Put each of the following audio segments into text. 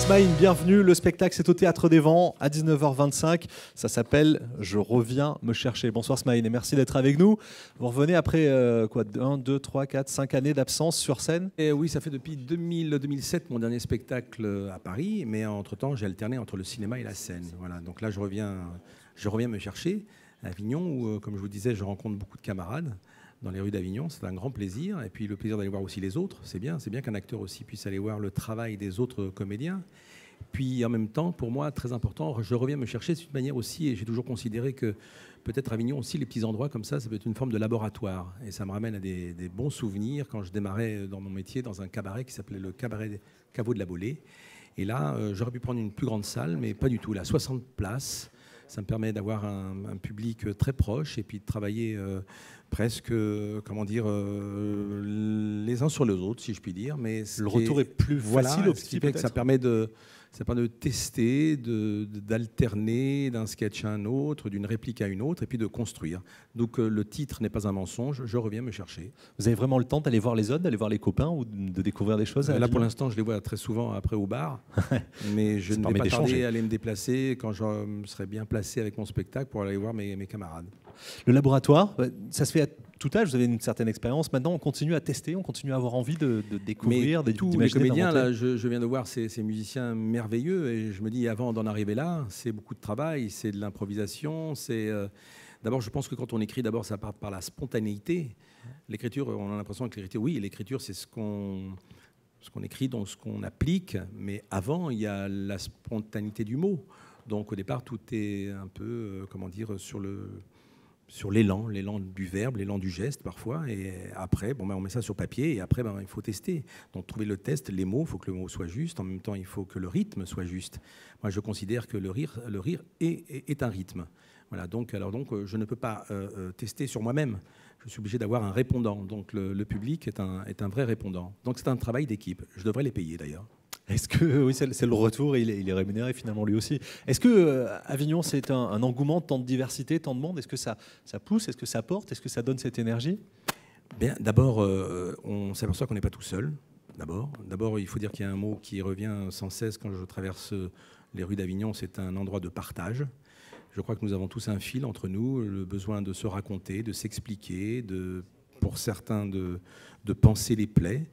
Smaïn, bienvenue. Le spectacle, c'est au Théâtre des Vents à 19h25. Ça s'appelle « Je reviens me chercher ». Bonsoir Smaïn et merci d'être avec nous. Vous revenez après 1, 2, 3, 4, 5 années d'absence sur scène. Et oui, ça fait depuis 2007 mon dernier spectacle à Paris, mais entre-temps, j'ai alterné entre le cinéma et la scène. Voilà, donc là, je reviens me chercher à Avignon, où, comme je vous disais, je rencontre beaucoup de camarades dans les rues d'Avignon. C'est un grand plaisir. Et puis le plaisir d'aller voir aussi les autres. C'est bien qu'un acteur aussi puisse aller voir le travail des autres comédiens. Puis en même temps, pour moi, très important, je reviens me chercher. C'est une manière aussi, et j'ai toujours considéré que peut-être Avignon aussi, les petits endroits comme ça peut être une forme de laboratoire. Et ça me ramène à des bons souvenirs quand je démarrais dans mon métier dans un cabaret qui s'appelait le cabaret Caveau de la Bolée. Et là, j'aurais pu prendre une plus grande salle, mais pas du tout. Là, 60 places. Ça me permet d'avoir un public très proche et puis de travailler presque, comment dire, les uns sur les autres, si je puis dire. Mais le retour est plus facile ce qui fait que ça permet de tester, d'alterner d'un sketch à un autre, d'une réplique à une autre, et puis de construire. Donc le titre n'est pas un mensonge, je reviens me chercher. Vous avez vraiment le temps d'aller voir les autres, d'aller voir les copains ou de découvrir des choses Là, pour l'instant, je les vois très souvent après au bar, mais je ne vais pas tarder à aller me déplacer quand je serai bien placé avec mon spectacle pour aller voir mes camarades. Le laboratoire, ça se fait à tout âge, vous avez une certaine expérience. Maintenant, on continue à tester, on continue à avoir envie de découvrir, tous les comédiens, là, je viens de voir ces musiciens merveilleux et je me dis, avant d'en arriver là, c'est beaucoup de travail, c'est de l'improvisation. D'abord, je pense que quand on écrit, d'abord, ça part par la spontanéité. L'écriture, on a l'impression que l'écriture, c'est ce qu'on écrit, donc ce qu'on applique. Mais avant, il y a la spontanéité du mot. Donc, au départ, tout est un peu, sur l'élan du verbe, l'élan du geste parfois, et après, on met ça sur papier, et après, il faut tester. Donc trouver le test, les mots, il faut que le mot soit juste, en même temps, il faut que le rythme soit juste. Moi, je considère que le rire est un rythme. Voilà, donc je ne peux pas tester sur moi-même. Je suis obligé d'avoir un répondant. Donc le public est un vrai répondant. Donc c'est un travail d'équipe. Je devrais les payer d'ailleurs. Est-ce que, oui, c'est le retour, il est rémunéré finalement lui aussi. Est-ce que Avignon, c'est un engouement, tant de diversité, tant de monde? Est-ce que ça pousse? Est-ce que ça porte? Est-ce que ça donne cette énergie? D'abord, on s'aperçoit qu'on n'est pas tout seul. D'abord, il faut dire qu'il y a un mot qui revient sans cesse quand je traverse les rues d'Avignon, c'est un endroit de partage. Je crois que nous avons tous un fil entre nous, le besoin de se raconter, de s'expliquer, pour certains de penser les plaies.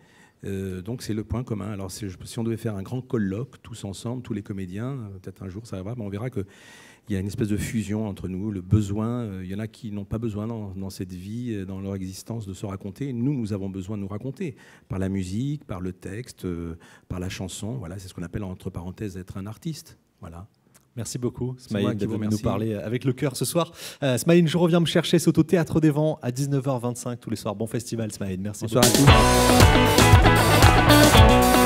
Donc c'est le point commun. Alors si on devait faire un grand colloque, tous ensemble, tous les comédiens, peut-être un jour ça va, on verra qu'il y a une espèce de fusion entre nous, le besoin. Il y en a qui n'ont pas besoin dans cette vie, dans leur existence, de se raconter. Nous avons besoin de nous raconter par la musique, par le texte, par la chanson. Voilà, c'est ce qu'on appelle entre parenthèses être un artiste. Voilà. Merci beaucoup, Smaïn, d'être venu nous parler avec le cœur ce soir. Smaïn, je reviens me chercher, c'est au Théâtre des Vents à 19h25 tous les soirs. Bon festival, Smaïn. Merci. Bonsoir à tous.